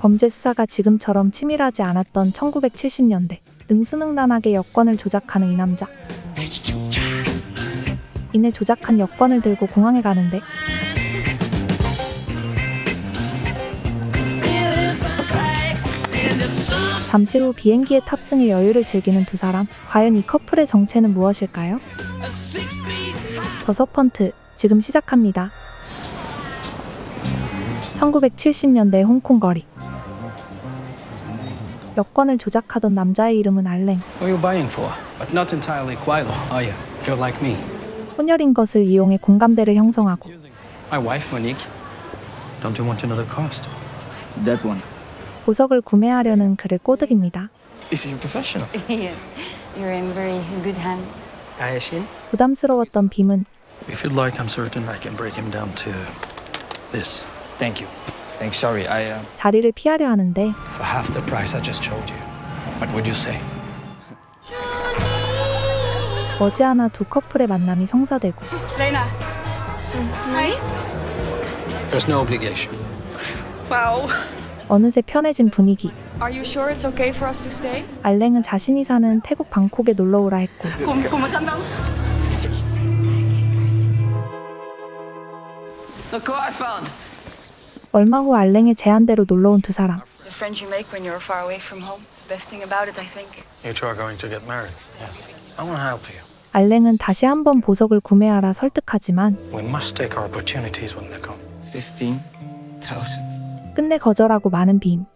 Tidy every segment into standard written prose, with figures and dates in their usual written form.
범죄 수사가 지금처럼 치밀하지 않았던 1970년대. 능수능란하게 여권을 조작하는 이 남자. 이내 조작한 여권을 들고 공항에 가는데 잠시 후 비행기에 탑승해 여유를 즐기는 두 사람. 과연 이 커플의 정체는 무엇일까요? 더서펀트 지금 시작합니다. 1970년대 홍콩 거리. 여권을 조작하던 남자의 이름은 알랭. What are you buying for? But not entirely Quilo, are you? You're like me. 혼혈인 것을 이용해 공감대를 형성하고 My wife, Monique. Don't you want to know the cost? That one. 보석을 구매하려는 그를 꼬드깁니다. Is he a professional? Yes, you're in very good hands. Ayeshin? 부담스러웠던 빔은 If you'd like, I'm certain I can break him down to this. Thank you. Thanks. Sorry, 자리를 피하려 하는데 For half the price I just showed you. What would you say? 머지않아 두 커플의 만남이 성사되고 Lena. Hi. There's no obligation. Wow. 어느새 편해진 분위기. Are you sure it's okay for us to stay? 알랭은 자신이 사는 태국 방콕에 놀러오라 했고 Kom, we gaan dansen. Look what I found. 얼마 후 알랭의 제안대로 놀러온 두 사람. The friends you make when you're far away from home. Best thing about it, I think. You two are going to get married. Yes. I want to help you. 알랭은 다시 한번 보석을 구매하라 설득하지만 We must take our opportunities when they come. 15,000. 끝내 거절하고 마는 빔.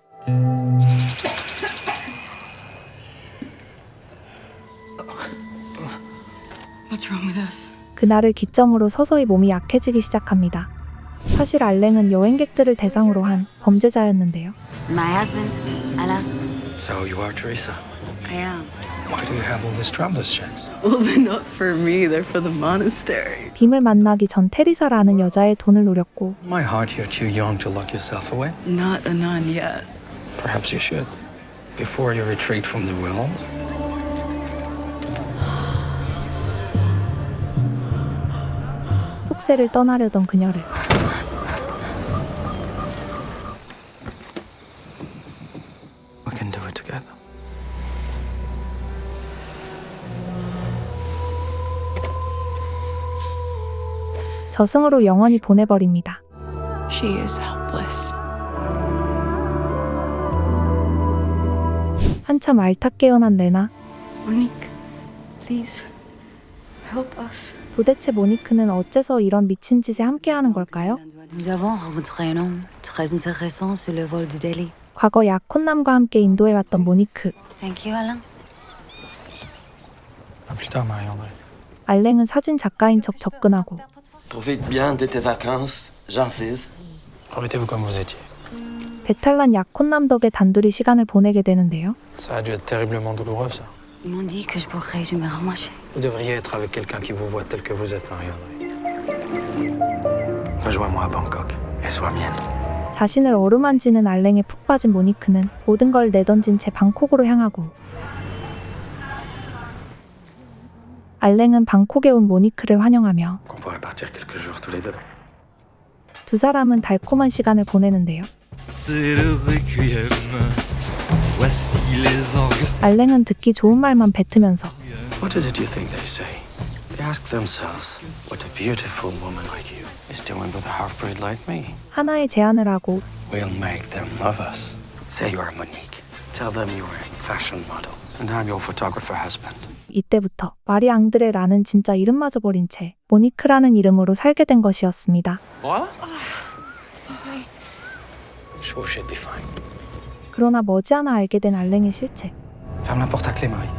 What's wrong with us? 그날을 기점으로 서서히 몸이 약해지기 시작합니다. 사실 알랭은 여행객들을 대상으로 한 범죄자였는데요. My husband, Alain. So you are Teresa. I am. Why do you have all these traveler's checks? Well, they're not for me, they're for the monastery. 빔을 만나기 전 테리사라는 여자의 돈을 노렸고 My heart, you're too young to lock yourself away. Not a nun yet. Perhaps you should. Before you retreat from the world. 속세를 떠나려던 그녀를 We can do it together. 저승으로 영원히 보내버립니다. She is helpless. 한참 알탁 깨어난 레나. Monique, please, help us. 도대체 모니크는 어째서 이런 미친 짓에 함께하는 걸까요? Nous avons rencontré un homme très intéressant sur le vol du Delhi. 과거 약혼남과 함께 인도해왔던 모니크. Thank you, Alain. À plus tard, Marie-André. 알랭은 사진 작가인 척 접근하고 Profite bien de tes vacances, j'insiste. Remettez-vous comme vous étiez. 배탈난 약혼남 덕에 단둘이 시간을 보내게 되는데요. Ça a dû être terriblement douloureux, ça. Ils m'ont dit que je pourrais jamais remarcher. Vous devriez être avec quelqu'un qui vous voit tel que vous êtes, Marie-André. Rejoins-moi à Bangkok et sois mienne. 자신을 어루만지는 알랭에 푹 빠진 모니크는 모든 걸 내던진 채 방콕으로 향하고 알랭은 방콕에 온 모니크를 환영하며 Qu'on pourrait partir quelques jours tous les deux. 두 사람은 달콤한 시간을 보내는데요. C'est le requiem. Voici les orgues. 알랭은 듣기 좋은 말만 뱉으면서 What is it you think they say? They ask themselves what a beautiful woman like you is doing with a half-breed like me. 하나의 제안을 하고 We'll make them love us. Say you're Monique. Tell them you're a fashion model. And I'm your photographer husband. 이때부터 마리 앙드레라는 진짜 이름마저 버린 채 모니크라는 이름으로 살게 된 것이었습니다. Sure, she'll be fine. 그러나 머지않아 알게 된 알랭의 실체. Ferme la porte à clé, Marie.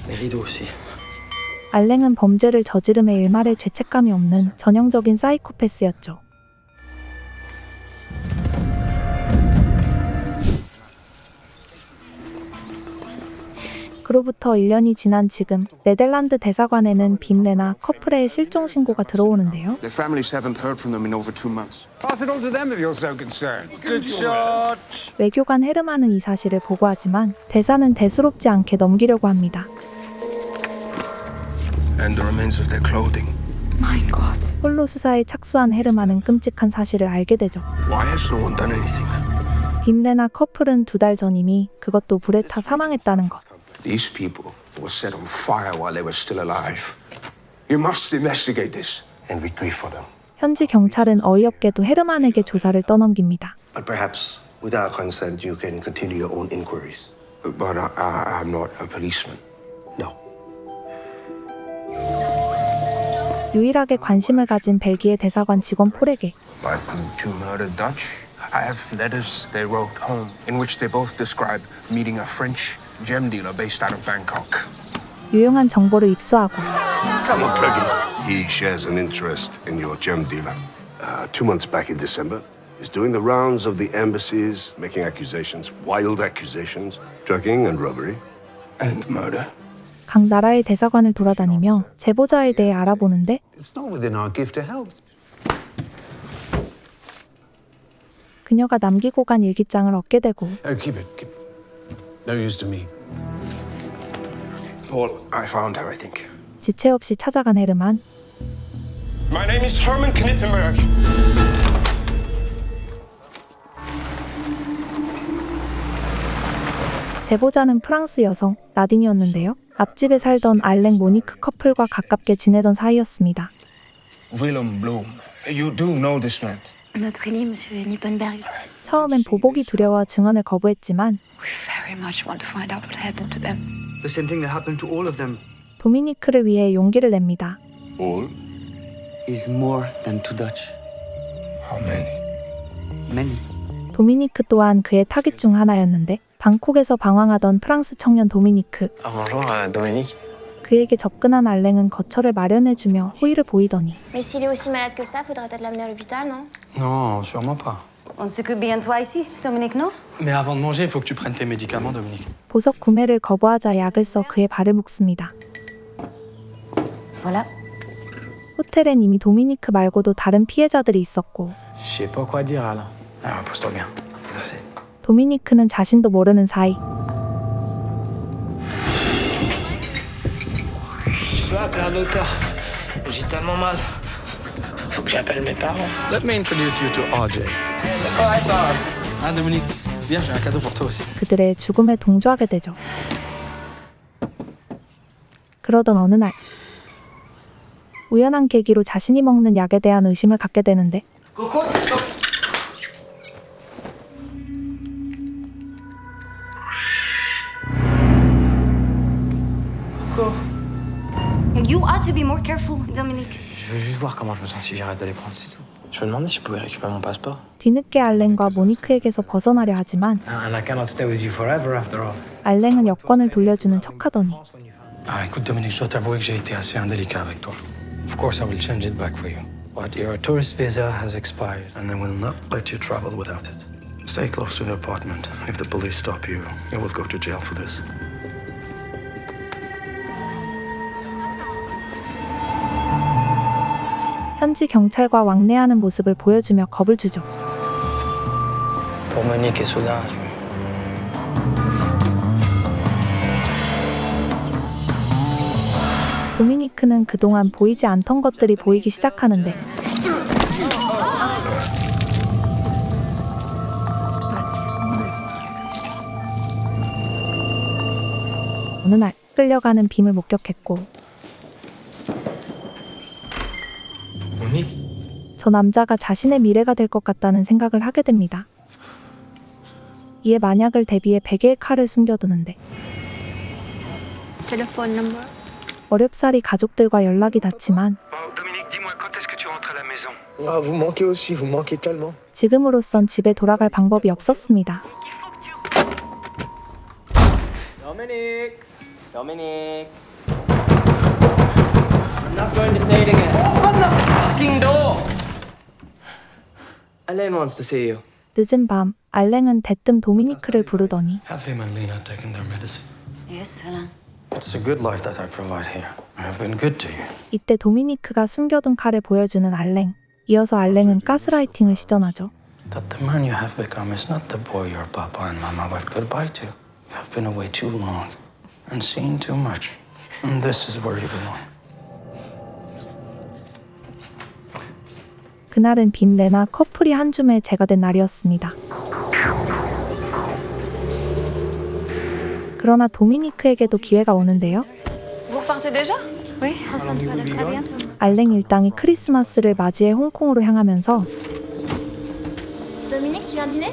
Les rideaux aussi. 알랭은 범죄를 저지름에 일말의 죄책감이 없는 전형적인 사이코패스였죠. 그로부터 1년이 지난 지금 네덜란드 대사관에는 빔레나 커플의 실종 신고가 들어오는데요. Their families haven't heard from them in over 2 months. Pass it on to them if you're so concerned. Good shot. 외교관 헤르만은 이 사실을 보고하지만 대사는 대수롭지 않게 넘기려고 합니다. And the remains of their clothing. My God. 홀로 수사에 착수한 헤르만은 끔찍한 사실을 알게 되죠. Why has no one done anything? 빔레나 커플은 2달 전 이미 그것도 불에 타 사망했다는 것. These people were set on fire while they were still alive. You must investigate this. And we grieve for them. 현지 경찰은 어이없게도 헤르만에게 조사를 떠넘깁니다. But perhaps, with our consent, you can continue your own inquiries. But I'm not a policeman. No. 유일하게 관심을 가진 벨기에 대사관 직원 폴에게 But to murder Dutch, I have letters they wrote home in which they both describe meeting a French gem dealer based out of Bangkok. 유용한 정보를 입수하고 Come on, Pluggy. He shares an interest in your gem dealer. 2 months back in December, he's doing the rounds of the embassies, making accusations, wild accusations, drugging and robbery. And murder. 각 나라의 대사관을 돌아다니며 제보자에 대해 알아보는데 It's not within our gift to help. 그녀가 남기고 간 일기장을 얻게 되고 Oh, keep it. No use to me. Paul, I found her, I think. 지체 없이 찾아간 헤르만. My name is Herman Knippenberg. 제보자는 프랑스 여성 나딘이었는데요. 앞집에 살던 알랭 모니크 커플과 가깝게 지내던 사이였습니다. Willem Bloom. You do know this man. Notre ami, Monsieur Knippenberg. 처음엔 보복이 두려워 증언을 거부했지만 We very much want to find out what happened to them. The same thing that happened to all of them. 도미니크를 위해 용기를 냅니다. All? Is more than 2 Dutch. How many? Many. 도미니크 또한 그의 타깃 중 하나였는데 방콕에서 방황하던 프랑스 청년 도미니크. Bonjour, Dominique. 그에게 접근한 알랭은 거처를 마련해주며 호의를 보이더니 Mais s'il est aussi malade que ça, faudrait peut-être l'amener à l'hôpital, non? Non, sûrement pas. On s'occupe bien de toi ici, Dominique, non? Mais avant de manger, il faut que tu prennes tes médicaments, Dominique. 보석 구매를 거부하자 약을 써 그의 발을 묶습니다. Voilà. 호텔엔 이미 도미니크 말고도 다른 피해자들이 있었고 Je sais pas quoi dire alors. Ah, pousse-toi bien. Merci. 도미니크는 자신도 모르는 사이 Tu peux appeler un docteur. J'ai tellement mal. Faut que j'appelle mes parents. Let me introduce you to RJ. Oh, I saw her. Ah, Dominique, viens, j'ai un cadeau pour toi aussi. 그들의 죽음에 동조하게 되죠. 그러던 어느 날 우연한 계기로 자신이 먹는 약에 대한 의심을 갖게 되는데 You ought to be more careful, Dominique. Je veux juste voir comment je me sens si j'arrête de les prendre, c'est tout. Je me demandais si je pouvais récupérer mon passeport. 뒤늦게 알랭과 모니크에게서 벗어나려 하지만 And I cannot stay with you forever after all. 알랭은 여권을 돌려주는 척하더니 Ah, écoute, Dominique, je dois t'avouer que j'ai été assez indélicat avec toi. Of course, I will change it back for you. But your tourist visa has expired, and they will not let you travel without it. Stay close to the apartment. If the police stop you, you will go to jail for this. 현지 경찰과 왕래하는 모습을 보여주며 겁을 주죠. Pour Monique et Soulage. 도미니크는 그동안 보이지 않던 것들이 보이기 시작하는데 어느 날 끌려가는 빔을 목격했고 저 남자가 자신의 미래가 될 것 같다는 생각을 하게 됩니다. 이에 만약을 대비해 베개에 칼을 숨겨두는데 Téléphone number. 어렵사리 가족들과 연락이 닿지만 Dominique, dis-moi, quand est-ce que tu rentres à la maison? Ah, vous manquez aussi, vous manquez tellement. 지금으로선 집에 돌아갈 방법이 없었습니다. Dominique! Dominique! I'm not going to say it again. Open the fucking door! Alain wants to see you. 늦은 밤 알랭은 대뜸 도미니크를 부르더니 Have him and Lena taken their medicine? Yes, Alain. It's a good life that I provide here. I have been good to you. 이때 도미니크가 숨겨둔 칼을 보여주는 알랭. 이어서 알랭은 가스라이팅을 시전하죠. That the man you have become is not the boy your papa and mama were goodbye to. You have been away too long and seen too much. And this is where you belong. 그날은 빔 레나 커플이 한 줌에 제거된 날이었습니다. 그러나 도미니크에게도 기회가 오는데요. Vous repartez déjà? Oui, ressens-toi de très bientôt. 알랭 일당이 크리스마스를 맞이해 홍콩으로 향하면서 Dominique, tu viens dîner?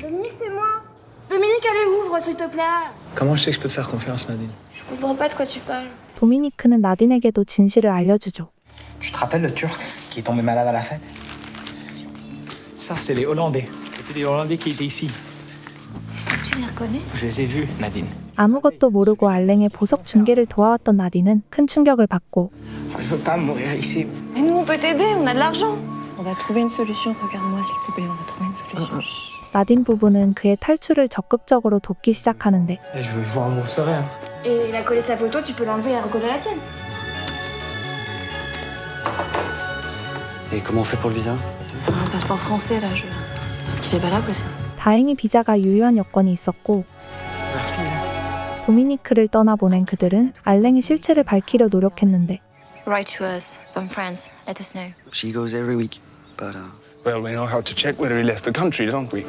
Dominique, c'est moi. Dominique, allez, ouvre, s'il te plaît. Comment je sais que je peux te faire confiance, Nadine? Je comprends pas de quoi tu parles. 도미니크는 나딘에게도 진실을 알려주죠. Tu te rappelles le Turc qui est tombé malade à la fête? Ça, c'est les Hollandais. C'était les Hollandais qui étaient ici. Tu les reconnais? Je les ai vus, Nadine. 아무것도 모르고 알랭의 보석 중개를 도와왔던 나딘은 큰 충격을 받고 Je veux pas mourir ici. Mais nous, on peut t'aider, on a de l'argent. On va trouver une solution. Regarde-moi, s'il te plaît. On va trouver une solution. 나딘 부부는 그의 탈출을 적극적으로 돕기 시작하는데 Je vais vous rembourser rien. Et il a collé sa photo, tu peux l'enlever et la recoller à la tienne. Et comment on fait pour le visa? Un passeport français, là. Est-ce qu'il est valable aussi? 다행히 비자가 유효한 여건이 있었고 도미니크를 떠나보낸 그들은 알랭의 실체를 밝히려 노력했는데 Write to us from France. Let us know. She goes every week, but Well, we know how to check whether he left the country, don't we?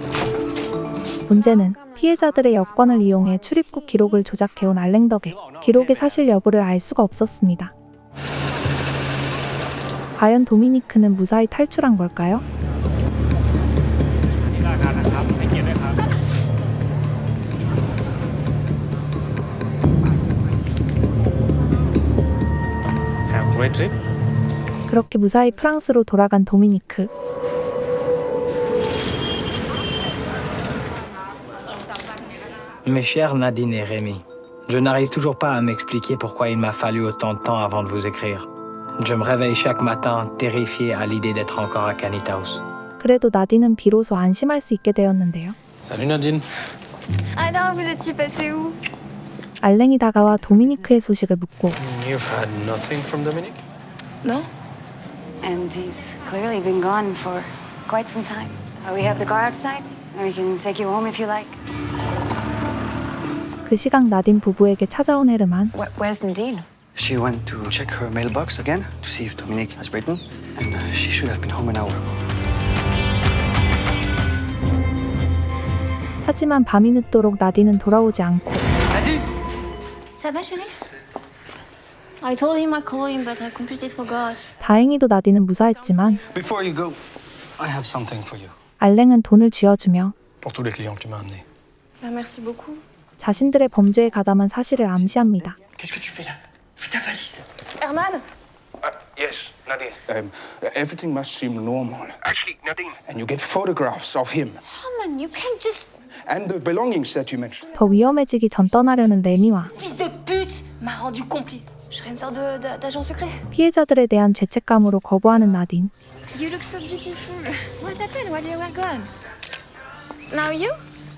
문제는 피해자들의 여권을 이용해 출입국 기록을 조작해온 알랭 덕에 기록의 사실 여부를 알 수가 없었습니다. 과연 도미니크는 무사히 탈출한 걸까요? 그렇게 무사히 프랑스로 돌아간 도미니크. Mes chers Nadine et Rémi, je n'arrive toujours pas à m'expliquer pourquoi il m'a fallu autant de temps avant de vous écrire. Je me réveille chaque matin terrifié à l'idée d'être encore à Canitaus. 그래도 나딘은 비로소 안심할 수 있게 되었는데요. Salut Nadine. Alors, vous étiez passé où? 알랭이 다가와 도미니크의 소식을 묻고 You've had nothing from Dominique? No? And he's clearly been gone for quite some time. We have the car outside, and we can take you home if you like. 그 시각 나딘 부부에게 찾아온 헤르만 Where's Nadine? she went to check her mailbox again to see if Dominique has written, and she should have been home an hour ago. 하지만 밤이 늦도록 나딘은 돌아오지 않고 Ça va, chérie? I told him I'd call him, but I completely forgot. 다행히도 나딘은 무사했지만 Before you go, I have something for you. 알랭은 돈을 쥐어주며 Pour tous les clients que tu m'as amenés. Bah, merci beaucoup. 자신들의 범죄에 가담한 사실을 암시합니다. Qu'est-ce que tu fais là? Fais ta valise. Herman? Yes, Nadine. Everything must seem normal. Actually, Nadine. And you get photographs of him Herman, you can't just... and the belongings that you mentioned. 더 위험해지기 전 떠나려는 레미와 Fils de pute m'a rendu complice. Je serais une sorte d'agent secret. 피해자들에 대한 죄책감으로 거부하는 나딘. You look so beautiful. What happened while you were gone? Now you?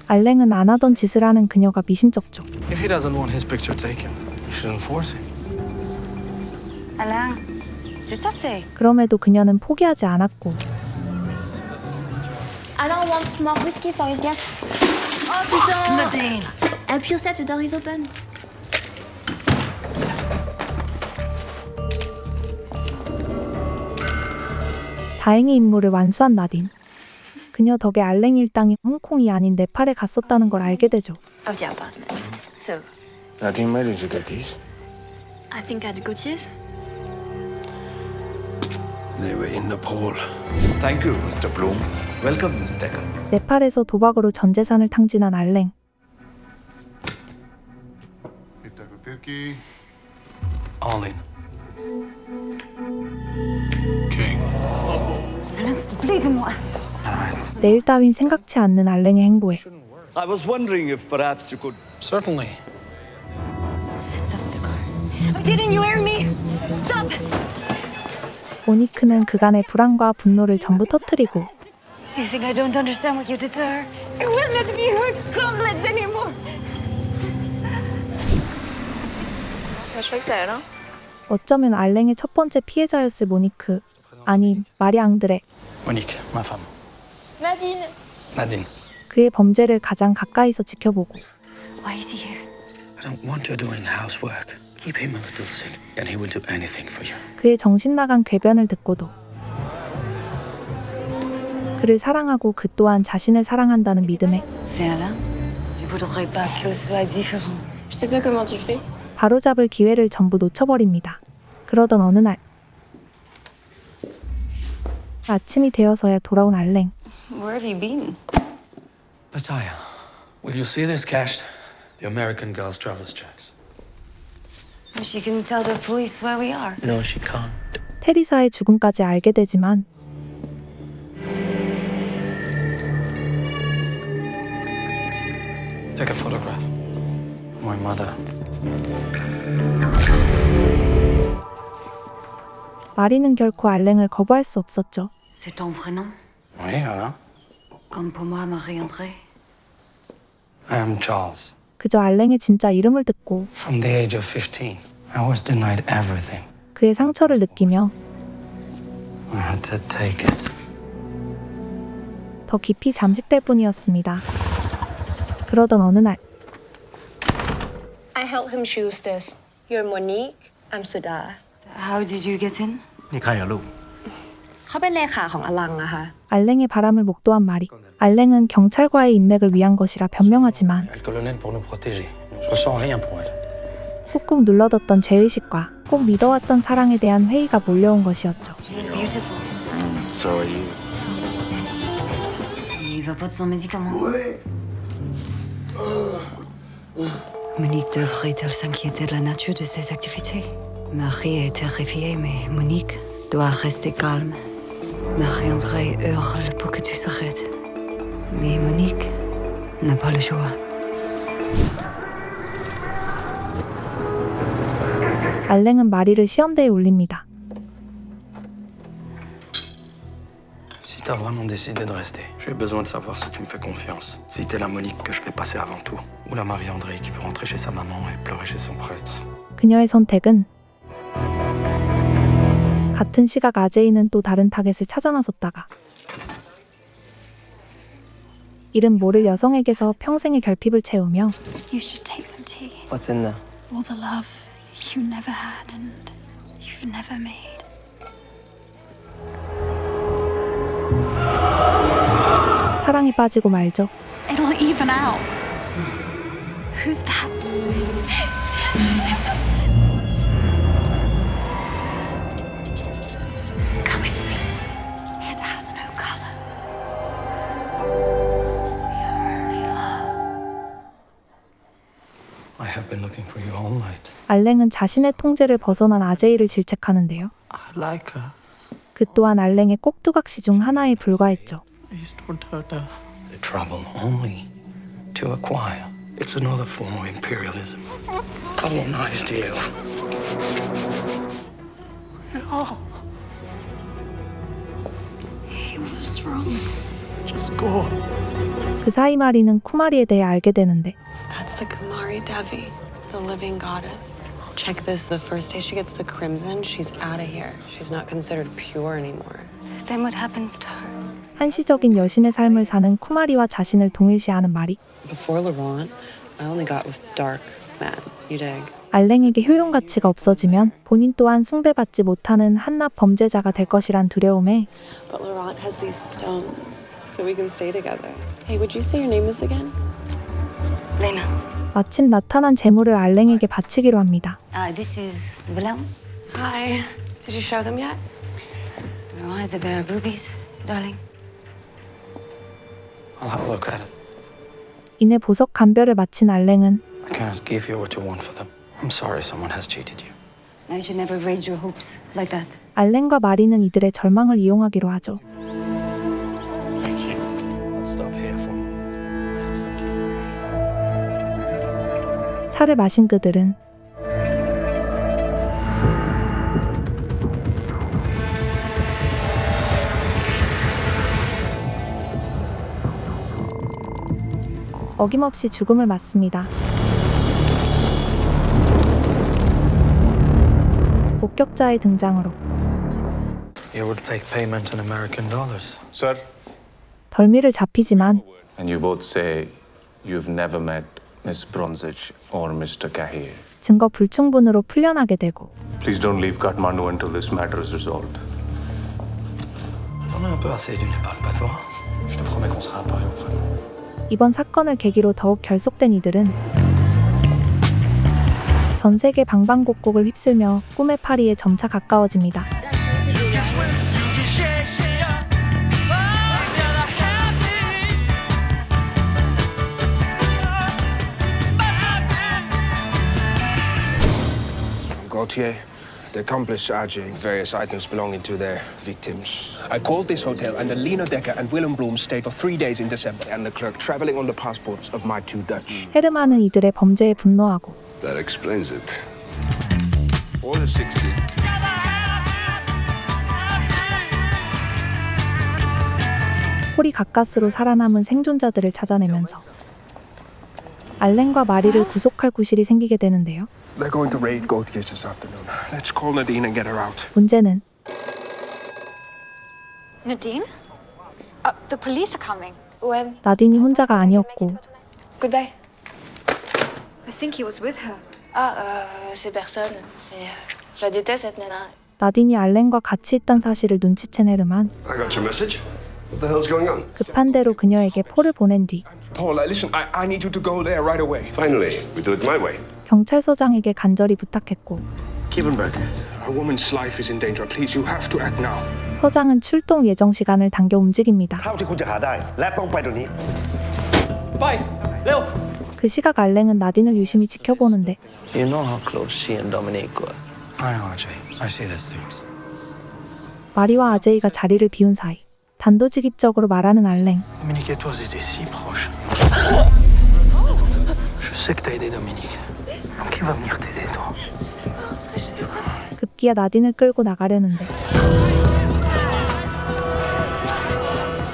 알랭은 안 하던 짓을 하는 그녀가 미심쩍죠. If he doesn't want his picture taken, you shouldn't force him. Alain, c'est assez. 그럼에도 그녀는 포기하지 않았고 Alain wants more whiskey for his guests. Oh putain! Nadine! Help yourself, the door is open. 다행히 임무를 완수한 나딘. 그녀 덕에 알랭 일당이 홍콩이 아닌 네팔에 갔었다는 걸 알게 되죠. Of the apartment. So, Nadine, where did you get these? I think at Gautier's. They were in Nepal. Thank you, Mr. Bloom. Welcome, Miss Decker. 네팔에서 도박으로 전 재산을 탕진한 알랭. All in. King. Alain, s'il te plaît, dis-moi. 내일 따윈 생각치 않는 알랭의 행보에 I was wondering if perhaps you could... Certainly. Stop the car. Didn't you hear me? Stop! 모니크는 그간의 불안과 분노를 전부 터뜨리고 You think I don't understand what you did to her? It won't let me her complex anymore. Je crois que c'est Alain. 어쩌면 알랭의 첫 번째 피해자였을 모니크. 아니, 마리 앙드레. Monique, ma femme. Nadine. Nadine. 그의 범죄를 가장 가까이서 지켜보고 Why is he here? I don't want you doing housework. Keep him a little sick, and he will do anything for you. 그의 정신 나간 궤변을 듣고도 그를 사랑하고 그 또한 자신을 사랑한다는 믿음에 C'est Alain. Je voudrais pas qu'il soit différent. Je sais pas comment tu fais. 바로잡을 기회를 전부 놓쳐버립니다. 그러던 어느 날 아침이 되어서야 돌아온 알랭. Where have you been? Pattaya. Will you see this cash? The American girl's traveler's checks. She can tell the police where we are. No, she can't. 테리사의 죽음까지 알게 되지만 Take a photograph. My mother. 마리는 결코 알랭을 거부할 수 없었죠. C'est ton vrai nom? Oui, Anna. Comme pour moi, Marie-André. I am Charles. 그저 알랭의 진짜 이름을 듣고 From the age of 15, I was denied everything. 그의 상처를 느끼며 I had to take it. 더 깊이 잠식될 뿐이었습니다. 그러던 어느 날 I helped him choose this. You're Monique. I'm Sudha. How did you get in? นี่ใครอะลูก เขาเป็นเลขาของอลังนะคะ 알랭의 바람을 목도한 마리. 알랭은 경찰과의 인맥을 위한 것이라 변명하지만 Elle colonel pour nous protéger. Je ressens rien pour elle. 꾹꾹 눌러뒀던 죄의식과 꼭 믿어왔던 사랑에 대한 회의가 몰려온 것이었죠. She's beautiful. So are you. Il va pas de son médicament. Monique devrait-elle s'inquiéter de la nature de ses activités? Marie est terrifiée, mais Monique doit rester calme. Marie-André hurle pour que tu s'arrêtes. Mais Monique n'a pas le choix. 알랭은 마리를 시험대에 올립니다. Si t'as vraiment décidé de rester, j'ai besoin de savoir si tu me fais confiance. Si t'es la Monique que je fais passer avant tout, ou la Marie-André qui veut rentrer chez sa maman et pleurer chez son prêtre. 그녀의 선택은 같은 시각 아제이는 또 다른 타겟을 찾아 나섰다가 이름 모를 여성에게서 평생의 결핍을 채우며 You should take some tea. What's in there? All the love you never had and you've never made. 사랑에 빠지고 말죠. It'll even out. Who's that? Come with me. It has no color. We are only love. I have been looking for you all night. 알랭은 자신의 통제를 벗어난 아제이를 질책하는데요. I like her. 그 또한 알랭의 꼭두각시 중 하나에 불과했죠. Please don't hurt her. They travel only to acquire. It's another form of imperialism. Colonized you. He was wrong. Just go. 그 사이 마리는 쿠마리에 대해 알게 되는데 That's the Kumari Devi, the living goddess. Check this, the first day she gets the crimson, she's out of here. She's not considered pure anymore. Then what happens to her? 한시적인 여신의 삶을 사는 쿠마리와 자신을 동일시하는 마리. Before Laurent, I only got with dark men. You dig? 알랭에게 효용 가치가 없어지면 본인 또한 숭배받지 못하는 한낱 범죄자가 될 것이란 두려움에 But Laurent has these stones, so we can stay together. Hey, would you say your name is again? Lena. 마침 나타난 재물을 알랭에게 바치기로 합니다. This is William. Hi. Did you show them yet? No, it's a pair of rubies, darling. I'll have a look at it. 이내 보석 감별을 마친 알랭은 I cannot give you what you want for them. I'm sorry someone has cheated you. I should never raise your hopes like that. 알랭과 마리는 이들의 절망을 이용하기로 하죠. Let's stop here for a moment. Have some tea. 차를 마신 그들은 어김없이 죽음을 맞습니다. 목격자의 등장으로 You will take payment in American dollars. Sir? 덜미를 잡히지만 And you both say you've never met Miss Bronzich or Mr. Kahir. 증거 불충분으로 풀려나게 되고 Please don't leave Kathmandu until this matter is resolved. J'en ai un peu assez du Népal, pas toi? Je te promets qu'on sera à Paris au printemps. 이번 사건을 계기로 더욱 결속된 이들은 전 세계 방방곡곡을 휩쓸며 꿈의 파리에 점차 가까워집니다. Gautier, the accomplice Ajay, various items belonging to their victims. I called this hotel, and Lena Decker and Willem Bloom stayed for 3 days in December. And the clerk traveling on the passports of my 2 Dutch. 헤르만은 이들의 범죄에 분노하고 That explains it. Order 60. 폴이 가까스로 살아남은 생존자들을 찾아내면서 알렌과 마리를 구속할 구실이 생기게 되는데요. They're going to raid Gautier's this afternoon. Let's call Nadine and get her out. 문제는 Nadine? The police are coming. When? 나딘이 혼자가 아니었고 Goodbye. I think he was with her. C'est personne. Je la déteste, cette nana. 나딘이 알렌과 같이 있던 사실을 눈치챈 헤르만 I got your message. What the hell's going on? 급한 대로 그녀에게 폴을 보낸 뒤 Paul, listen, I need you to go there right away. Finally, we do it my way. 경찰서장에게 간절히 부탁했고 Keep him back. A woman's life is in danger. Please, you have to act now. 서장은 출동 예정 시간을 당겨 움직입니다. เท่าที่คุณจะหาได้และต้องไปเดี๋ยวนี้ 그 시각 알렌은 나딘을 유심히 지켜보는데 You know how close she and Dominique were. I know, Ajay. I see those things. 마리와 아제이가 자리를 비운 사이 단도직입적으로 말하는 알렌. Dominique et toi, vous étiez si proches. Je sais que t'as aidé Dominique. Donc qui va venir t'aider, toi? 급기야 나딘을 끌고 나가려는데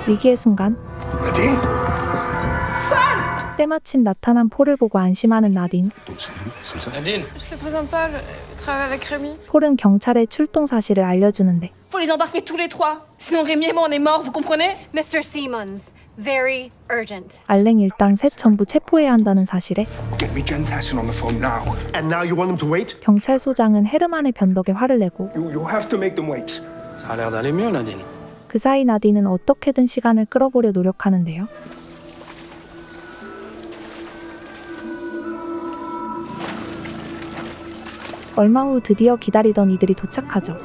위기의 순간 Nadine? 때마침 나타난 폴을 보고 안심하는 나딘. Nadine. Je te présente pas, je travaille avec Rémi. 폴은 경찰에 출동 사실을 알려주는데 Faut les embarquer tous les trois. Sinon Rémi et moi on est morts, vous comprenez? Mr. Simmons, very urgent. 알렌 일당 셋 전부 체포해야 한다는 사실에 Get me Jen Thasson on the phone now. And now you want them to wait? 경찰소장은 헤르만의 변덕에 화를 내고 You have to make them wait. Ça a l'air d'aller mieux, Nadine. 그 사이 나딘은 어떻게든 시간을 끌어보려 노력하는데요. 얼마 후 드디어 기다리던 이들이 도착하죠.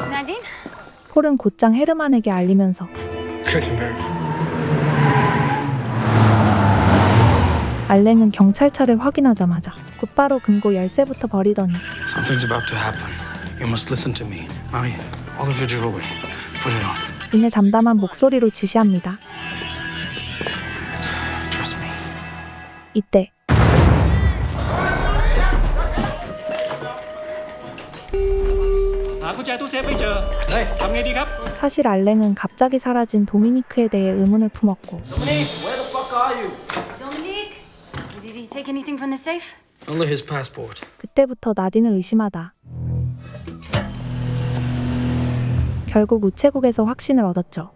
Nadine? 폴은 곧장 헤르만에게 알리면서 알렌은 경찰차를 확인하자마자 곧바로 금고 열쇠부터 버리더니 Something's about to happen. You must listen to me. Marie, all of your jewelry. Put it on. 이내 담담한 목소리로 지시합니다. Trust me. 이때 사실 알렌은 갑자기 사라진 도미니크에 대해 의문을 품었고 Dominique? Did he take anything from the safe? Only his passport. 그때부터 나딘을 의심하다 결국 우체국에서 확신을 얻었죠.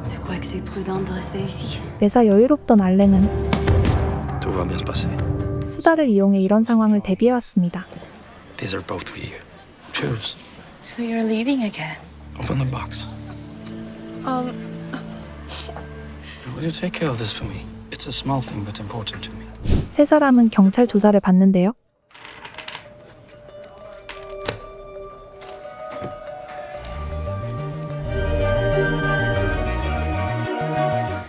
Tu crois que c'est prudent de rester ici? 매사 여유롭던 알렌은 Tout va bien se passer. 수다를 이용해 이런 상황을 대비해왔습니다. These are both for you. Choose. So you're leaving again? Open the box. Will you take care of this for me? It's a small thing but important to me. 세 사람은 경찰 조사를 받는데요.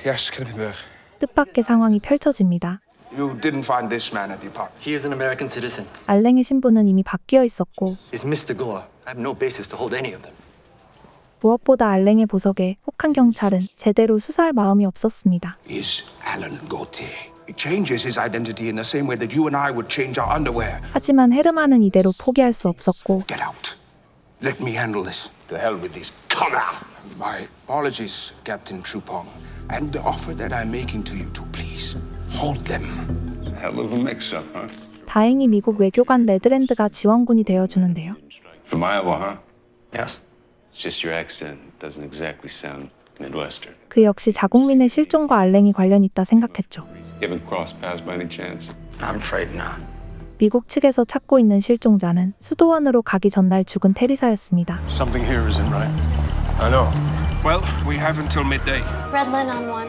Yes, Kennedy. 뜻밖의 상황이 펼쳐집니다. You didn't find this man at the apartment. He is an American citizen. 알렌의 신분은 이미 바뀌어 있었고 He's Mr. Gore. I have no basis to hold any of them. 무엇보다 알렌의 보석에 혹한 경찰은 제대로 수사할 마음이 없었습니다. Is Alan Gautier. He changes his identity in the same way that you and I would change our underwear. 하지만 헤르만은 이대로 포기할 수 없었고 Get out. Let me handle this. The hell with this. Come out. My apologies, Captain Trupong, and the offer that I'm making to you to please hold them. Hell of a mix-up, huh? 다행히 미국 외교관 레드랜드가 지원군이 되어주는데요. From Iowa, huh? Yes. It's just your accent doesn't exactly sound Midwestern. 그 역시 자국민의 실종과 알렌이 관련 있다 생각했죠. You haven't crossed paths by any chance? I'm afraid not. 미국 측에서 찾고 있는 실종자는 수도원으로 가기 전날 죽은 테리사였습니다. Something here isn't right. I know. Well, we have until midday. Red Lynn on one.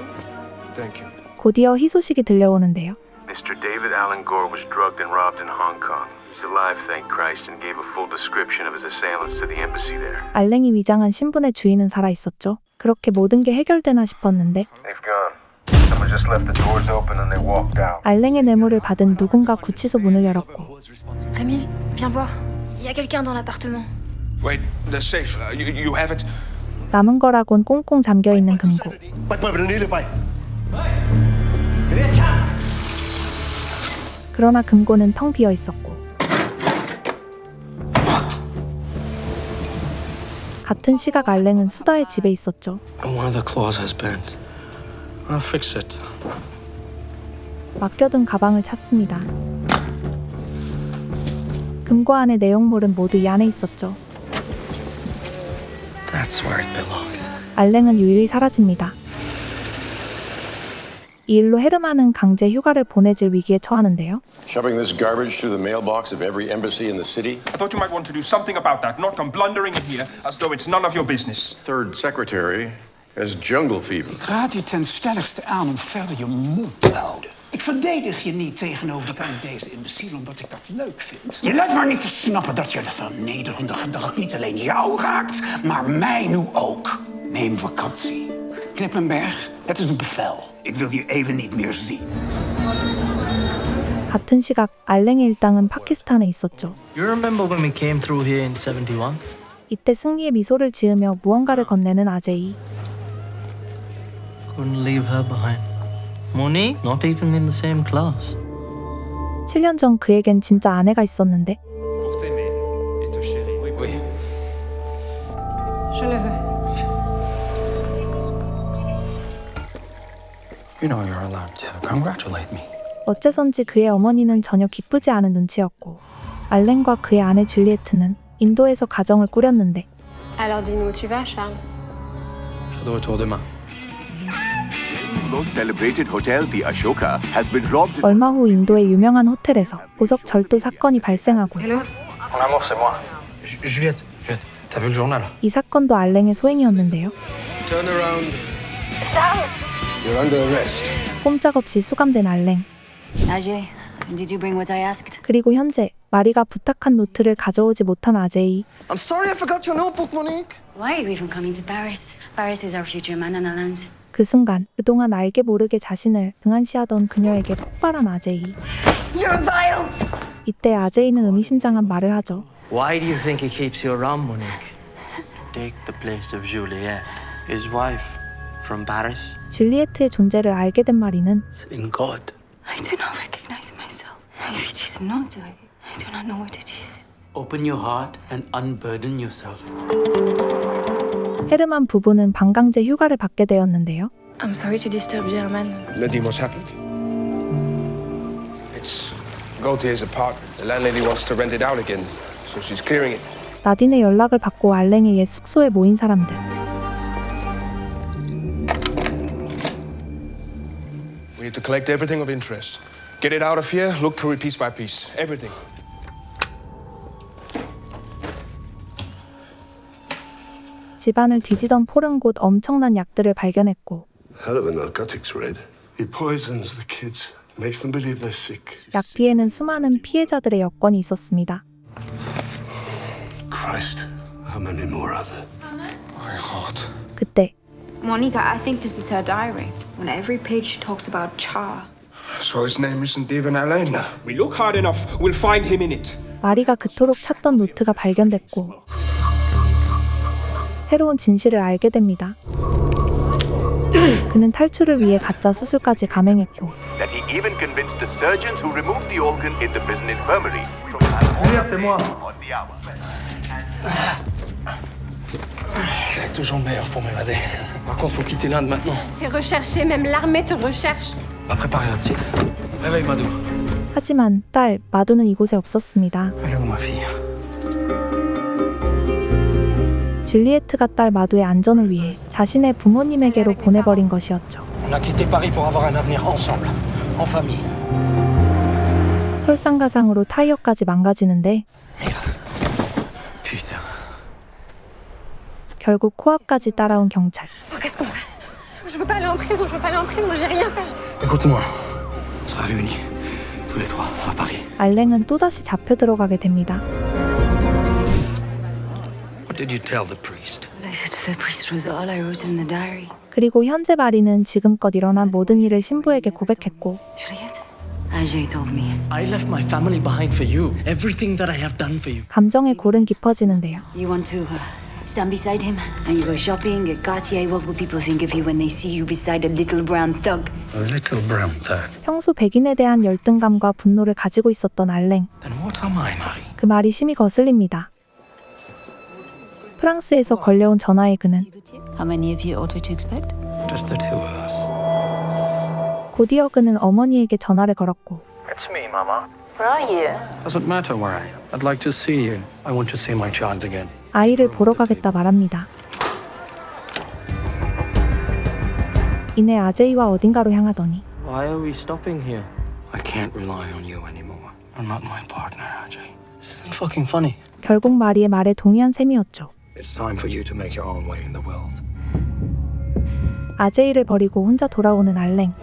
Thank you. 곧이어 희소식이 들려오는데요. Mr. David Allen Gore was drugged and robbed in Hong Kong. He's alive, thank Christ, and gave a full description of his assailants to the embassy there. 알랭이 위장한 신분의 주인은 살아있었죠. 그렇게 모든 게 해결되나 싶었는데 They've gone. Someone just left the doors open and they walked out. 알랭의 뇌물을 받은 누군가 구치소 문을 열었고 Rémi, viens voir. Il y a quelqu'un dans l'appartement. Wait, the safe. You have it? 남은 거라곤 꽁꽁 잠겨있는 금고. 그러나 금고는 텅 비어있었고 같은 시각 알랭은 수다의 집에 있었죠. One of the claws has bent. I'll fix it. 맡겨둔 가방을 찾습니다. 금고 안의 내용물은 모두 이 안에 있었죠. That's where it belongs. 알랭은 유유히 사라집니다. 이 일로 헤르만은 강제 휴가를 보내질 위기에 처하는데요. Shoving this garbage through the mailbox of every embassy in the city? I thought you might want to do something about that, not come blundering in here as though it's none of your business. Third secretary has jungle fever. Ik raad je ten stelligste aan om verder je mond te houden. Ik verdedig je niet tegenover die Canadese imbeciel omdat ik dat leuk vind. Je lijkt maar niet te snappen dat je de vernederende gedachte niet alleen jou raakt, maar mij nu ook. Neem vakantie. Knippenberg, het is een bevel. Ik wil je even niet meer zien. 같은 시각 알랭의 일당은 파키스탄에 있었죠. You remember when we came through here in 71? 이때 승리의 미소를 지으며 무언가를 건네는 아제이. Couldn't leave her behind. Monique, not even in the same class. 7년 전 그에겐 진짜 아내가 있었는데 Pour t'aimer et te chérir. Oui. Je le veux. You know you're allowed to congratulate me. 어째선지 그의 어머니는 전혀 기쁘지 않은 눈치였고 알랭과 그의 아내 줄리에트는 인도에서 가정을 꾸렸는데 Alors dis-nous où tu vas, Charles. Je suis de retour demain. Most celebrated hotel, the Ashoka, has been robbed. 얼마 후 인도의 유명한 호텔에서 보석 절도 사건이 발생하고요. Mon amour, c'est moi. Juliette, t'as vu le journal? 이 사건도 알랭의 소행이었는데요. Turn around. You're under arrest. 꼼짝없이 수감된 알랭. Ajay, did you bring what I asked? 그리고 현재 마리가 부탁한 노트를 가져오지 못한 아제이. I'm sorry I forgot your notebook, Monique. Why are you even coming to Paris? Paris is our future Mananalans. 그 순간 그동안 알게 모르게 자신을 등한시하던 그녀에게 폭발한 아제이. You're vile! 이때 아제이는 의미심장한 말을 하죠. Why do you think he keeps you around, Monique? Take the place of Juliette, his wife, from Paris. 줄리에트의 존재를 알게 된 마리는 In God. I do not recognize myself. If it is not, I do not know what it is. Open your heart and unburden yourself. 헤르만 부부는 반강제 휴가를 받게 되었는데요. I'm sorry to disturb you, Herman. Nadine, what's happened? It's Gaultier's apartment. The landlady wants to rent it out again, so she's clearing it. 나딘의 연락을 받고 알랭의 옛 숙소에 모인 사람들. We need to collect everything of interest. Get it out of here, look through it piece by piece. Everything. 집안을 뒤지던 폴은 곧 엄청난 약들을 발견했고 Hell of a narcotics raid. He poisons the kids, makes them believe they're sick. 약 뒤에는 수많은 피해자들의 여권이 있었습니다. Christ, how many more are there? My heart. 그때 Monica, I think this is her diary. On every page she talks about Char. So his name isn't even Alain. We look hard enough, we'll find him in it. 마리가 그토록 찾던 노트가 발견됐고 새로운 진실을 알게 됩니다. 그는 탈출을 위해 가짜 수술까지 감행했고 That he even convinced the surgeons who removed the organ in the prison infirmary. Juliette, c'est moi. C'est toujours meilleur pour m'évader. Par contre, faut quitter l'Inde maintenant. T'es recherché, même l'armée te recherche. Va préparer la petite. Réveille Madou. 하지만 딸 마두는 이곳에 없었습니다. Elle est où ma fille? 줄리에트가 딸 마두의 안전을 위해 자신의 부모님에게로 보내버린 것이었죠. On a quitté Paris pour avoir un avenir ensemble, en famille. 설상가상으로 타이어까지 망가지는데 Putain. 결국 코앞까지 따라온 경찰. Oh, qu'est-ce qu'on fait? Je veux pas aller en prison, je veux pas aller en prison, moi j'ai rien fait. Écoute-moi, on sera réunis, tous les trois, à Paris. 알랭은 또다시 잡혀 들어가게 됩니다. What did you tell the priest? What I said to the priest was all I wrote in the diary. 그리고 현재 마리는 지금껏 일어난 모든 일을 신부에게 고백했고 Juliette? Ajay told me. I left my family behind for you. Everything that I have done for you. 감정의 골은 깊어지는데요. You want to stand beside him and you go shopping at Cartier. What will people think of you when they see you beside a little brown thug? A little brown thug. 평소 백인에 대한 열등감과 분노를 가지고 있었던 알랭. Then what am I, Marie? 그 말이 심히 거슬립니다. 프랑스에서 걸려온 전화에 그는 How many of you ought we to expect? Just the two of us. 곧이어 그는 어머니에게 전화를 걸었고 It's me, Mama. Where are you? Doesn't matter where I am. I'd like to see you. I want to see my child again. 아이를 보러 가겠다 말합니다. 이내 아제이와 어딘가로 향하더니 Why are we stopping here? I can't rely on you anymore. You're not my partner, Ajay. This isn't fucking funny. 결국 마리의 말에 동의한 셈이었죠. It's time for you to make your own way in the world. 아제이를 버리고 혼자 돌아오는 알랭.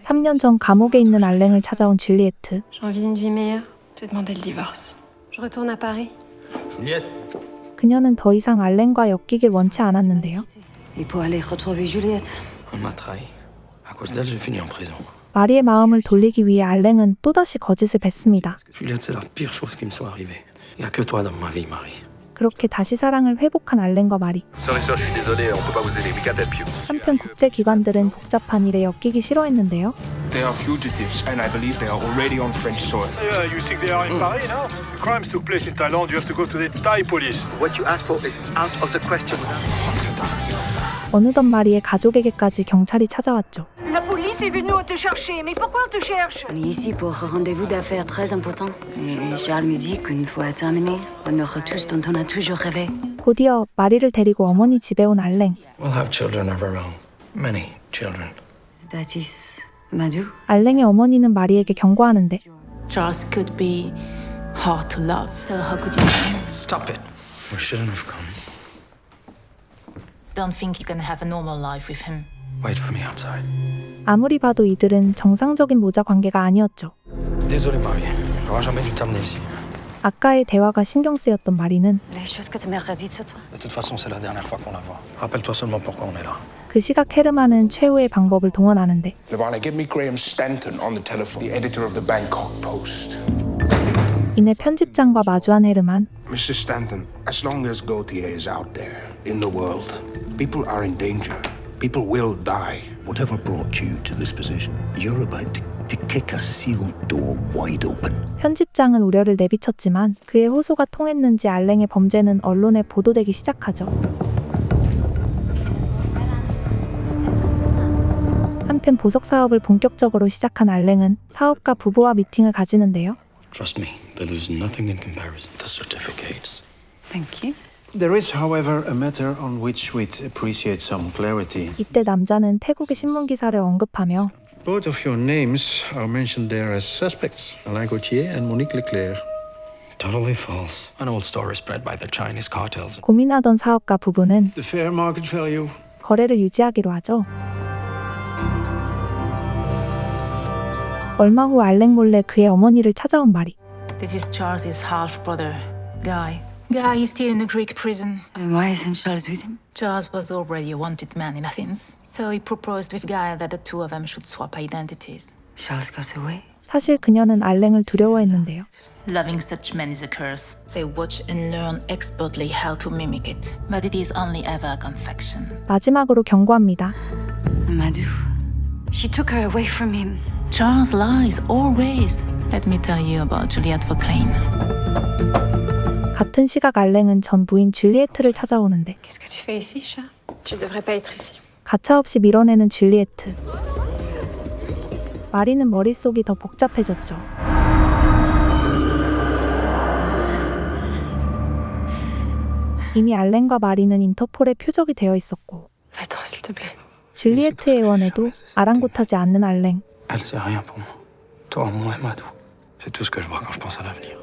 3년 전 감옥에 있는 알랭을 찾아온 줄리에트. J'ai envie d'une vie meilleure. J'ai demandé le divorce. Je retourne à Paris. 그녀는 더 이상 알랭과 엮이길 원치 않았는데요. Et pour aller retrouver Juliette. On m'a trahi. À cause d'elle, j'ai fini en prison. 마리의 마음을 돌리기 위해 알랭은 또다시 거짓을 뱉습니다. Juliette, c'est la pire chose qui me soit arrivée. Il y a que toi dans ma vie, Marie. 그렇게 다시 사랑을 회복한 알랭과 마리. Sorry, sir, je suis désolé, on peut pas vous aider. We can't help you. 한편 국제기관들은 복잡한 일에 엮이기 싫어했는데요. They are fugitives, and I believe they are already on French soil. You think they are in Paris now? Crimes took place in Thailand. You have to go to the Thai police. What you asked for is out of the question. 어느덧 마리의 가족에게까지 경찰이 찾아왔죠. La police est venue te chercher, mais pourquoi on te cherche? On est ici pour un rendez-vous d'affaires très important. Et Charles me dit qu'une fois terminé, on aura tous dont on a toujours rêvé. 곧이어 마리를 데리고 어머니 집에 온 알랭. We'll have children of our own. Many children. That is Madou. 알랭의 어머니는 마리에게 경고하는데 Charles could be hard to love. So how could you? Stop it. We shouldn't have come. Don't think you can have a normal life with him. Wait for me outside. 아무리 봐도 이들은 정상적인 모자 관계가 아니었죠. Désolé, Marie. J'aurais jamais dû t'amener ici. 아까의 대화가 신경 쓰였던 마리는 Les choses que ta mère a dites sur toi. De toute façon, c'est la dernière fois qu'on la voit. Rappelle-toi seulement pourquoi on est là. 그 시각 헤르만은 최후의 방법을 동원하는데 Levana, give me Graham Stanton on the telephone, the editor of the Bangkok Post. 이내 편집장과 마주한 헤르만. Mr. Stanton, as long as Gautier is out there in the world, people are in danger. People will die. Whatever brought you to this position, you're about to kick a sealed door wide open. 편집장은 우려를 내비쳤지만 그의 호소가 통했는지 알랭의 범죄는 언론에 보도되기 시작하죠. 한편 보석 사업을 본격적으로 시작한 알랭은 사업가 부부와 미팅을 가지는데요. Trust me, there is nothing in comparison to certificates. Thank you. There is, however, a matter on which we'd appreciate some clarity. 이때 남자는 태국의 신문 기사를 언급하며 Both of your names are mentioned there as suspects, Alain Gauthier and Monique Leclerc. Totally false. An old story spread by the Chinese cartels. 고민하던 사업가 부부는 The fair market value. 거래를 유지하기로 하죠. 얼마 후 알랭 몰래 그의 어머니를 찾아온 마리. This is Charles's half brother, Guy. Guy is still in the Greek prison. And why isn't Charles with him? Charles was already a wanted man in Athens, so he proposed with Guy that the two of them should swap identities. Charles got away. 사실 그녀는 알랭을 두려워했는데요. Loving such men is a curse. They watch and learn expertly how to mimic it, but it is only ever a confection. 마지막으로 경고합니다. Madou, she took her away from him. Charles lies always. Let me tell you about Juliette Vauclain. 같은 시각 알랭은 전 부인 줄리에트를 찾아오는데 Qu'est-ce que tu fais ici, chat? Tu devrais pas être ici. 가차없이 밀어내는 줄리에트. 마리는 머릿속이 더 복잡해졌죠. 이미 알랭과 마리는 인터폴의 표적이 되어 있었고 Va-t'en, s'il te plaît. 줄리에트의 애원에도 아랑곳하지 않는 알랭. Elle sait rien pour moi. Toi, moi et Madou. C'est tout ce que je vois quand je pense à l'avenir.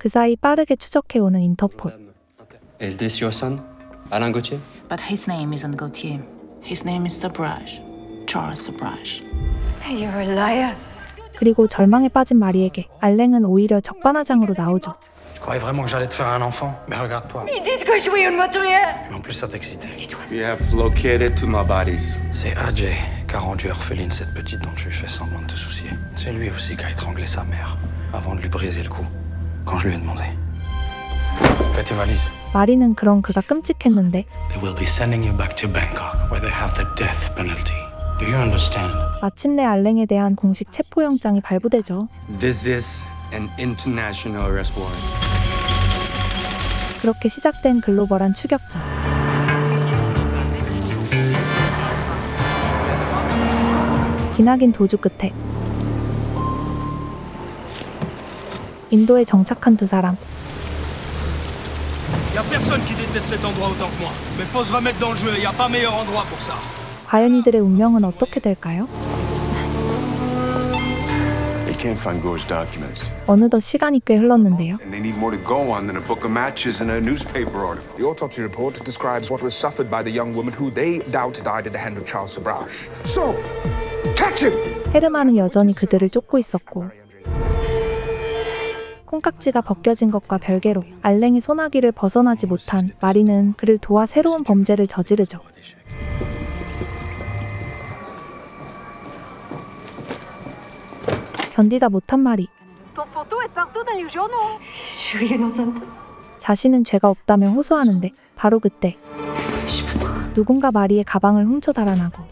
그 사이 빠르게 추적해오는 인터폴. Is this your son, Alain Gauthier? But his name isn't Gauthier. His name is Sabrage. Charles Sabrage. You're a liar. 그리고 절망에 빠진 마리에게 알랭은 오히려 적반하장으로 나오죠. Tu croyais vraiment que j'allais te faire un enfant? Mais regarde-toi. Ils disent que je suis une meurtrière. En plus, ça t'excitait. We have located two more bodies. C'est Ajay qui a rendu orpheline cette petite dont tu fais semblant de te soucier. C'est lui aussi qui a étranglé sa mère avant de lui briser le cou. Quand je lui ai demandé. Fais tes valises. 마리는 그런 그가 끔찍했는데 They will be sending you back to Bangkok, where they have the death penalty. Do you understand? 마침내 알랭에 대한 공식 체포영장이 발부되죠. This is an international arrest warrant. 그렇게 시작된 글로벌한 추격전. 기나긴 도주 끝에 인도에 정착한 두 사람. Y a personne qui déteste cet endroit autant que moi. Mais faut se remettre dans le jeu, y a pas meilleur endroit pour ça. 과연 이들의 운명은 어떻게 될까요? They can't find Gore's documents. 어느덧 시간이 꽤 흘렀는데요. And they need more to go on than a book of matches and a newspaper article. The autopsy report describes what was suffered by the young woman who they doubt died at the hand of Charles Sabrage. So, catch him! 헤르만은 여전히 그들을 쫓고 있었고 콩깍지가 벗겨진 것과 별개로 알랭의 소나기를 벗어나지 못한 마리는 그를 도와 새로운 범죄를 저지르죠. 견디다 못한 마리. 자신은 죄가 없다며 호소하는데 바로 그때 누군가 마리의 가방을 훔쳐 달아나고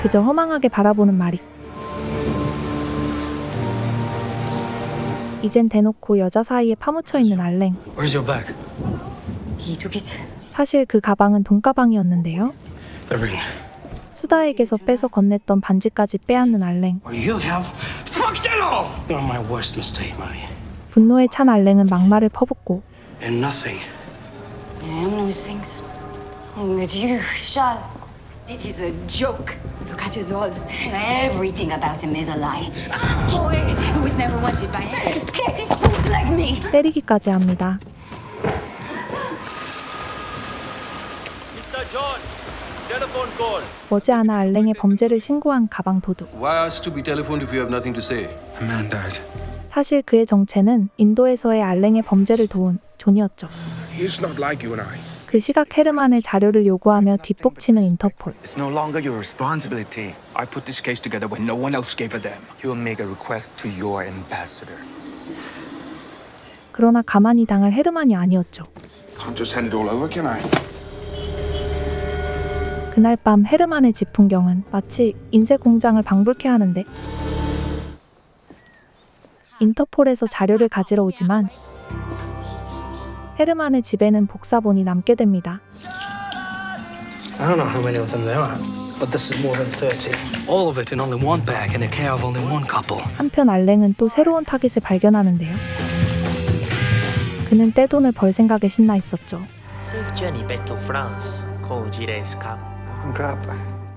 그저 허망하게 바라보는 마리. 이젠 대놓고 여자 사이에 파묻혀 있는 알랭. Where's your bag? He took it. 사실 그 가방은 돈가방이었는데요. The ring. 수다에게서 빼서 건넸던 반지까지 빼앗는 알랭. You have fucked it all! You're my worst mistake, Marie. 분노에 찬 알랭은 막말을 퍼붓고 And nothing. I am those things. But you, Charles, it is a joke. Look at us all. Everything about him is a lie. A boy who was never wanted by any petty fool like me. 때리기까지 합니다. Mr. John, telephone call. 머지않아 알랭의 범죄를 신고한 가방 도둑. Why ask to be telephoned if you have nothing to say? A man died. 사실 그의 정체는 인도에서의 알랭의 범죄를 도운 존이었죠. He's not like you and I. 그 시각 헤르만의 자료를 요구하며 뒷북치는 인터폴. It's no longer your responsibility. I put this case together when no one else gave a damn. You'll make a request to your ambassador. 그러나 가만히 당할 헤르만이 아니었죠. Can't just hand it all over, can I? 그날 밤 헤르만의 집 풍경은 마치 인쇄 공장을 방불케 하는데 인터폴에서 자료를 가지러 오지만 헤르만의 집에는 복사본이 남게 됩니다. I don't know how many of them there are, but this is more than 30. All of it in only one bag in the care of only one couple. 한편 알랭은 또 새로운 타깃을 발견하는데요. 그는 떼돈을 벌 생각에 신나 있었죠. Safe journey back to France.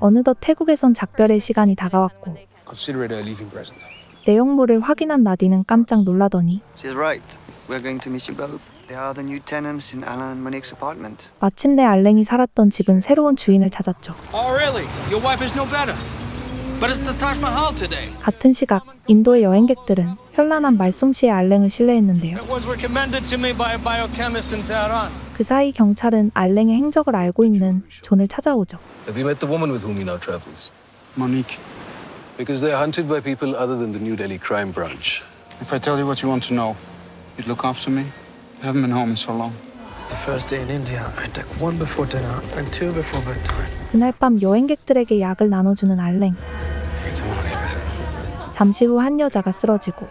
어느덧 태국에선 작별의 시간이 다가왔고 Consider it a leaving present. 내용물을 확인한 나디는 깜짝 놀라더니 She's right. We're going to miss you both. They are the new tenants in Alan and Monique's apartment. 마침내 알랭이 살았던 집은 새로운 주인을 찾았죠. Oh, really? Your wife is no better. But it's the Taj Mahal today. 같은 시각 인도의 여행객들은 현란한 말솜씨의 알랭을 신뢰했는데요. It was recommended to me by a biochemist in Tehran. 그 사이 경찰은 알랭의 행적을 알고 있는 존을 찾아오죠. Have you met the woman with whom he now travels? Monique, Because they're hunted by people other than the New Delhi crime branch. if I tell you what you want to know, you'd look after me? I haven't been home in so long. The first day in India, I took 1 before dinner and 2 before bedtime. 그날 밤 여행객들에게 약을 나눠주는 알랭. 잠시 후 한 여자가 쓰러지고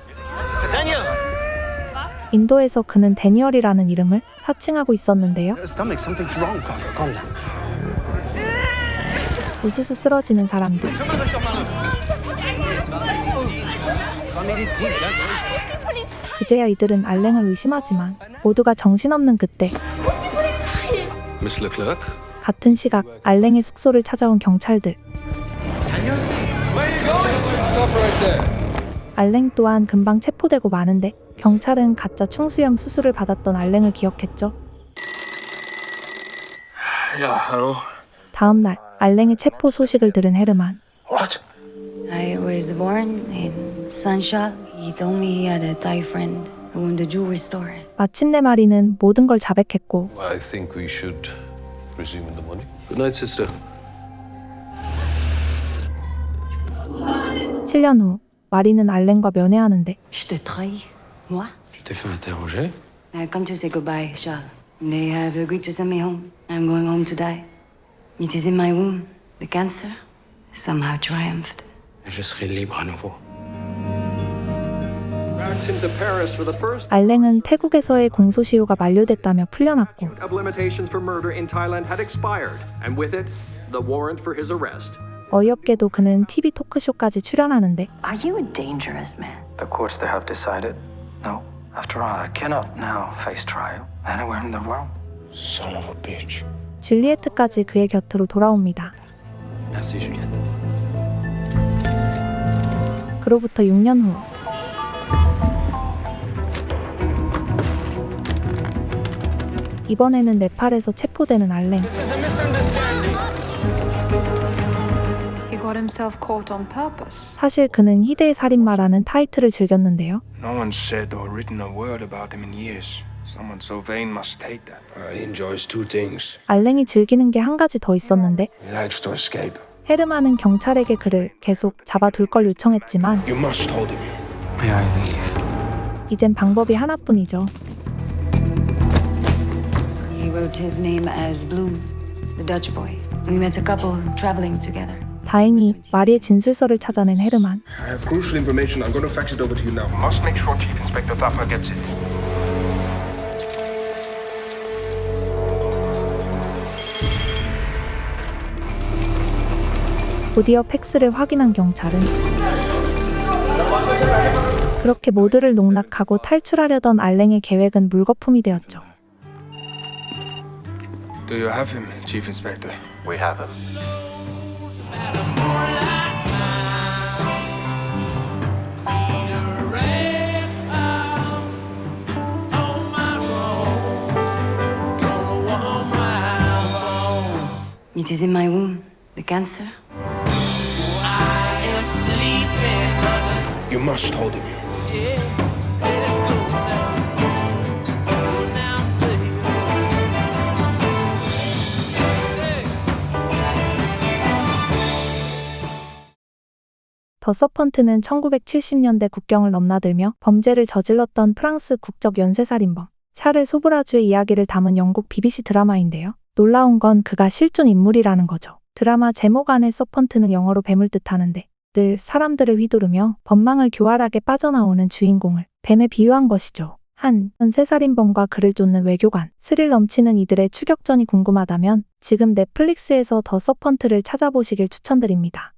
인도에서 그는 데니얼이라는 이름을 사칭하고 있었는데요. Stomach, something's wrong. Calm down. 우수수 쓰러지는 사람들. 그제야 이들은 알랭을 의심하지만 모두가 정신없는 그때 Miss Leclerc? 같은 시각 알랭의 숙소를 찾아온 경찰들. Stop right there. 알랭 또한 금방 체포되고 마는데 경찰은 가짜 충수염 수술을 받았던 알랭을 기억했죠. Yeah, hello. 다음 날 알랭의 체포 소식을 들은 헤르만. What? I was born in Saint-Charles. He told me he had a Thai friend who owned a jewelry store. 마침내 마리는 모든 걸 자백했고 I think we should resume in the morning. Good night, sister. 7년 후 마리는 알랭과 면회하는데 Je te trahis, moi? Tu t'es fait interroger? I've come to say goodbye, Charles. They have agreed to send me home. I'm going home to die. It is in my womb. The cancer somehow triumphed. Et je serai libre à nouveau. 알랭은 태국에서의 공소시효가 만료됐다며 풀려났고 of limitations for murder in Thailand had expired, and with it, the warrant for his arrest. 어이없게도 그는 TV 토크쇼까지 출연하는데 Are you a dangerous man? The courts they have decided. No. After all, I cannot now face trial anywhere in the world. Son of a bitch. 줄리에트까지 그의 곁으로 돌아옵니다. Merci, Juliette. 그로부터 6년 후 이번에는 네팔에서 체포되는 알랭. He got himself caught on purpose. 사실 그는 희대의 살인마라는 타이틀을 즐겼는데요. No one said or written a word about him in years. Someone so vain must take that. He enjoys two things. 알랭이 즐기는 게 한 가지 더 있었는데 He likes to escape. 헤르만은 경찰에게 그를 계속 잡아둘 걸 요청했지만 You must hold him. May I leave? 이젠 방법이 하나뿐이죠. He wrote his name as Bloom, the Dutch boy. We met a couple traveling together. 다행히 마리의 진술서를 찾아낸 헤르만. I have crucial information. I'm going to fax it over to you now. Must make sure Chief Inspector Thapper gets it. 드디어 팩스를 확인한 경찰은 그렇게 모두를 농락하고 탈출하려던 알랭의 계획은 물거품이 되었죠. Do you have him, Chief Inspector? We have him. It is in my womb. The cancer. You must hold him. 더 서펀트는 1970년대 국경을 넘나들며 범죄를 저질렀던 프랑스 국적 연쇄살인범 샤를 소브라주의 이야기를 담은 영국 BBC 드라마인데요. 놀라운 건 그가 실존 인물이라는 거죠. 드라마 제목 안의 서펀트는 영어로 뱀을 뜻하는데 늘 사람들을 휘두르며 법망을 교활하게 빠져나오는 주인공을 뱀에 비유한 것이죠. 한 연쇄살인범과 그를 쫓는 외교관, 스릴 넘치는 이들의 추격전이 궁금하다면 지금 넷플릭스에서 더 서펀트를 찾아보시길 추천드립니다.